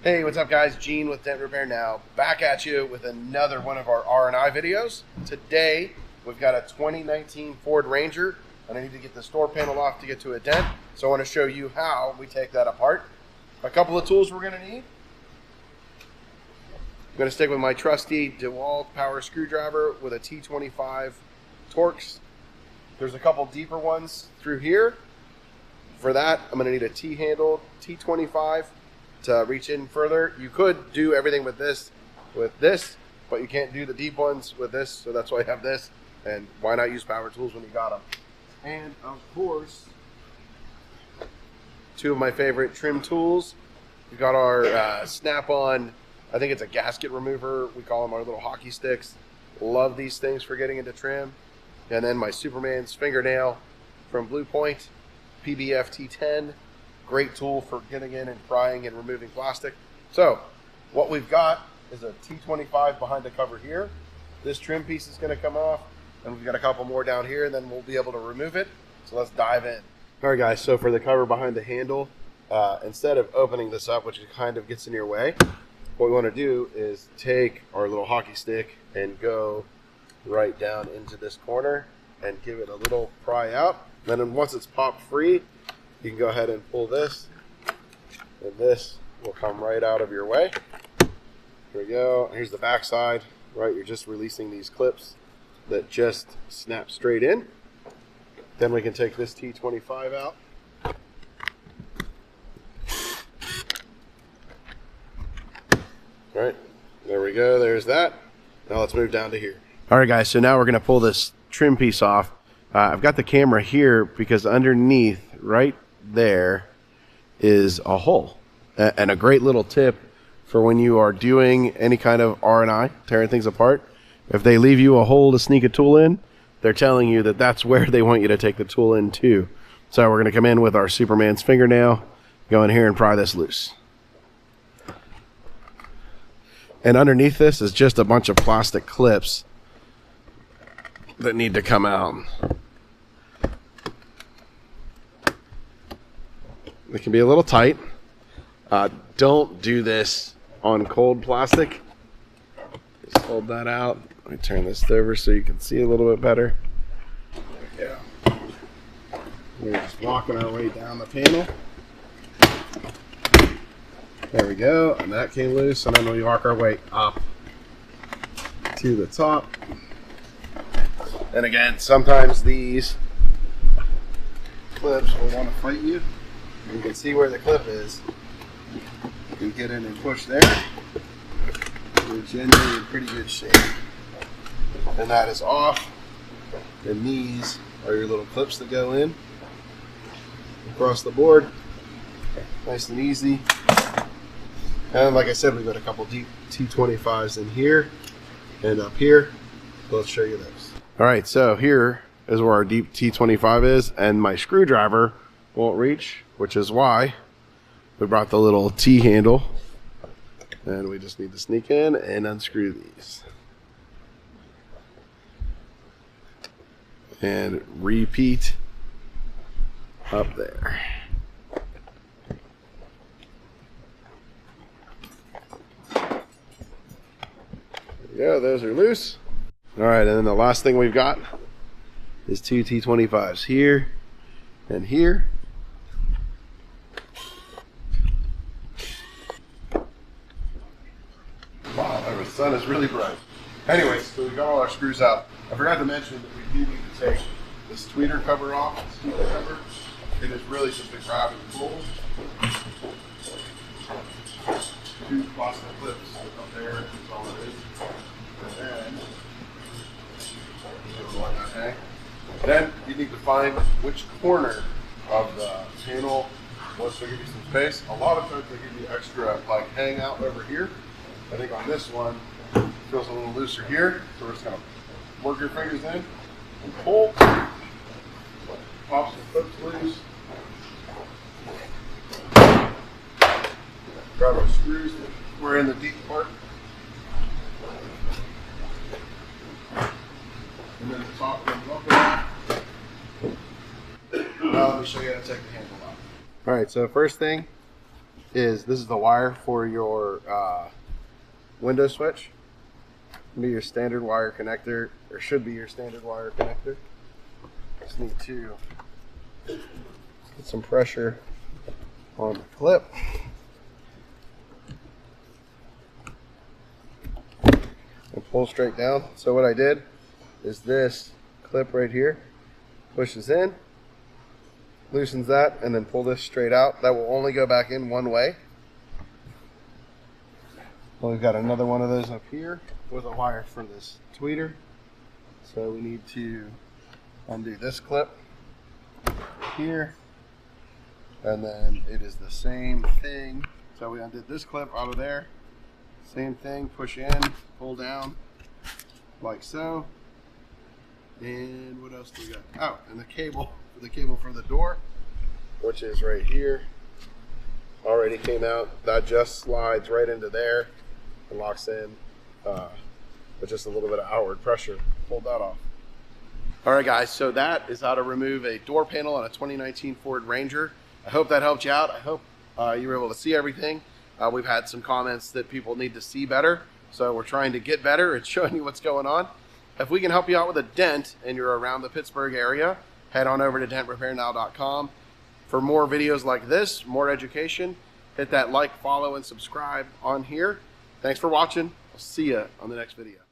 Hey, what's up guys? Gene with Dent Repair Now, back at you with another one of our R&I videos. Today, we've got a 2019 Ford Ranger, and I need to get the door panel off to get to a dent. So I want to show you how we take that apart. A couple of tools we're gonna need. I'm gonna stick with my trusty DeWalt power screwdriver with a T25 Torx. There's a couple deeper ones through here. For that, I'm gonna need a T-handled T25 to reach in further. You could do everything with this, but you can't do the deep ones with this, so that's why I have this. And why not use power tools when you got them? And of course, two of my favorite trim tools. We've got our snap-on, I think it's a gasket remover. We call them our little hockey sticks. Love these things for getting into trim. And then my Superman's fingernail from Blue Point, PBF T10. Great tool for getting in and prying and removing plastic. So what we've got is a T25 behind the cover here. This trim piece is going to come off, and we've got a couple more down here, and then we'll be able to remove it. So let's dive in. All right guys, so for the cover behind the handle, instead of opening this up, which kind of gets in your way, what we want to do is take our little hockey stick and go right down into this corner and give it a little pry out. And then once it's popped free, you can go ahead and pull this, and this will come right out of your way. Here we go. Here's the back side, right? You're just releasing these clips that just snap straight in. Then we can take this T25 out. All right, there we go. There's that. Now let's move down to here. All right, guys, so now we're going to pull this trim piece off. I've got the camera here because underneath, right there, is a hole. And a great little tip for when you are doing any kind of R&I, tearing things apart. If they leave you a hole to sneak a tool in, they're telling you that that's where they want you to take the tool in too. So we're going to come in with our Superman's fingernail, go in here and pry this loose. And underneath this is just a bunch of plastic clips that need to come out. It can be a little tight. Don't do this on cold plastic. Just hold that out. Let me turn this over so you can see a little bit better. There we go. We're just walking our way down the panel. There we go, and that came loose, and then we walk our way up to the top. And again, sometimes these clips will want to fight you. You can see where the clip is. You can get in and push there. You're generally in pretty good shape. And that is off. And these are your little clips that go in across the board. Nice and easy. And like I said, we've got a couple deep T25s in here and up here. So let's show you those. All right, so here is where our deep T25 is, and my screwdriver won't reach, which is why we brought the little T handle, and we just need to sneak in and unscrew these. And repeat up there. Yeah, those are loose. All right, and then the last thing we've got is two T25s here and here. Wow, the sun is really bright. Anyways, so we got all our screws out. I forgot to mention that we do need to take this tweeter cover off. This tweeter cover. It is really just a grab and pull. Two plastic clips up there. That's all it is. Then you need to find which corner of the panel wants to give you some space. A lot of times they give you extra like hang out over here. I think on this one it feels a little looser here. So we're just gonna work your fingers in and pull. Pop some clips loose. Grab our screws. We're in the deep part. And then the top comes up. Now let me show you how to take the handle off. All right, so first thing, is this is the wire for your window switch. It'll be your standard wire connector, or should be your standard wire connector. Just need to get some pressure on the clip. And pull straight down. So what I did is this clip right here pushes in, loosens that, and then pull this straight out. That will only go back in one way. Well, we've got another one of those up here with a wire for this tweeter. So we need to undo this clip here, and then it is the same thing. So we undid this clip out of there. Same thing, push in, pull down, like so. And what else do we got? Oh, and the cable for the door, which is right here, already came out. That just slides right into there and locks in with just a little bit of outward pressure. Pulled that off. All right, guys, so that is how to remove a door panel on a 2019 Ford Ranger. I hope that helped you out. I hope you were able to see everything. We've had some comments that people need to see better, so we're trying to get better at showing you what's going on. If we can help you out with a dent and you're around the Pittsburgh area, head on over to dentrepairnow.com. For more videos like this, more education, hit that like, follow, and subscribe on here. Thanks for watching. I'll see you on the next video.